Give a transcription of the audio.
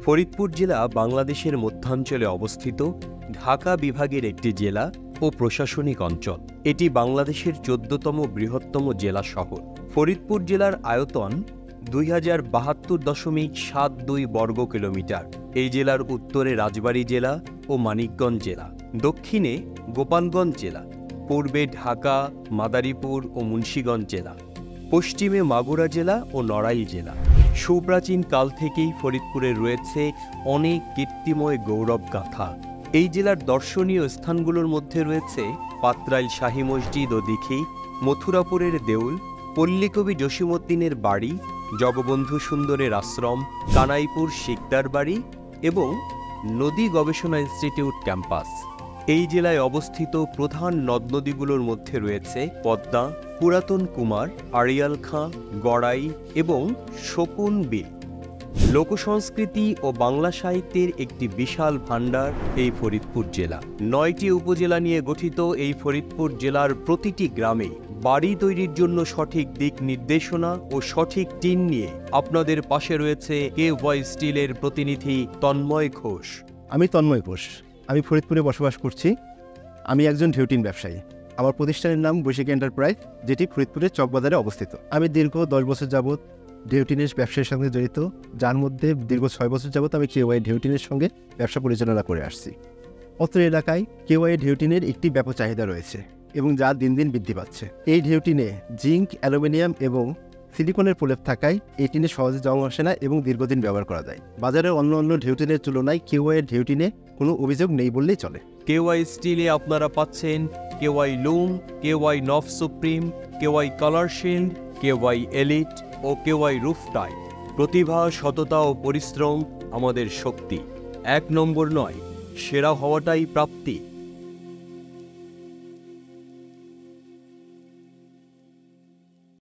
ফরিদপুর জেলা বাংলাদেশের মধ্যাঞ্চলে অবস্থিত ঢাকা বিভাগের একটি জেলা ও প্রশাসনিক অঞ্চল। এটি বাংলাদেশের ১৪তম বৃহত্তম জেলা শহর। ফরিদপুর জেলার আয়তন ২০৭২.৭২ বর্গ কিলোমিটার। এই জেলার উত্তরে রাজবাড়ী জেলা ও মানিকগঞ্জ জেলা, দক্ষিণে গোপালগঞ্জ জেলা, পূর্বে ঢাকা, মাদারীপুর ও মুন্সিগঞ্জ জেলা, পশ্চিমে মাগুরা জেলা ও নড়াইল জেলা। সুপ্রাচীন কাল থেকেই ফরিদপুরে রয়েছে অনেক কীর্তিময় গৌরব গাথা। এই জেলার দর্শনীয় স্থানগুলোর মধ্যে রয়েছে পাতরাইল শাহী মসজিদ ও দিঘি, মথুরাপুরের দেউল, পল্লীকবি জসীমউদ্দীনের বাড়ি, জগবন্ধু সুন্দরের আশ্রম, কানাইপুর শিকদার বাড়ি এবং নদী গবেষণা ইনস্টিটিউট ক্যাম্পাস। এই জেলায় অবস্থিত প্রধান নদ নদীগুলোর মধ্যে রয়েছে পদ্মা, পুরাতন কুমার, আড়িয়াল খাঁ, গড়াই এবং শকুন বিল। লোকসংস্কৃতি ও বাংলা সাহিত্যের একটি বিশাল ভাণ্ডার এই ফরিদপুর জেলা। ৯টি উপজেলা নিয়ে গঠিত এই ফরিদপুর জেলার প্রতিটি গ্রামে বাড়ি তৈরির জন্য সঠিক দিক নির্দেশনা ও সঠিক টিন নিয়ে আপনাদের পাশে রয়েছে কেওয়াই স্টিলের প্রতিনিধি তন্ময় ঘোষ। আমি তন্ময় ঘোষ। আমি ফরিদপুরে বসবাস করছি। আমি একজন ঢেউটিন ব্যবসায়ী। আমার প্রতিষ্ঠানের নাম বৈশাখী এন্টারপ্রাইজ, যেটি ফরিদপুরের চকবাজারে অবস্থিত। আমি দীর্ঘ ১০ বছর যাবৎ ঢেউটিনের ব্যবসার সঙ্গে জড়িত, যার মধ্যে দীর্ঘ ৬ বছর যাবৎ আমি কেওয়াই ঢেউটিনের সঙ্গে ব্যবসা পরিচালনা করে আসছি। অত্র এলাকায় কেওয়াই ঢেউটিনের একটি ব্যাপক চাহিদা রয়েছে এবং যা দিন দিন বৃদ্ধি পাচ্ছে। এই ঢেউটিনে জিঙ্ক, অ্যালুমিনিয়াম এবং সিলিকনের প্রলেপ থাকায় এই টিনে সহজে জং আসে না এবং দীর্ঘদিন ব্যবহার করা যায়। বাজারে অন্য ঢেউটিনের তুলনায় কেওয়াইয়ের ঢেউটিনে কোনো অভিযোগ নেই বললেই চলে। কেওয়াই স্টিলে আপনারা পাচ্ছেন কেওয়াই লুম, কেওয়াই নফ সুপ্রিম, কেওয়াই কালার শিল্ড, কেওয়াই এলিট ও কেওয়াই রুফ টাইপ। প্রতিভা, সততা ও পরিশ্রম আমাদের শক্তি। ১ নম্বর নয়, সেরা হওয়াটাই প্রাপ্তি।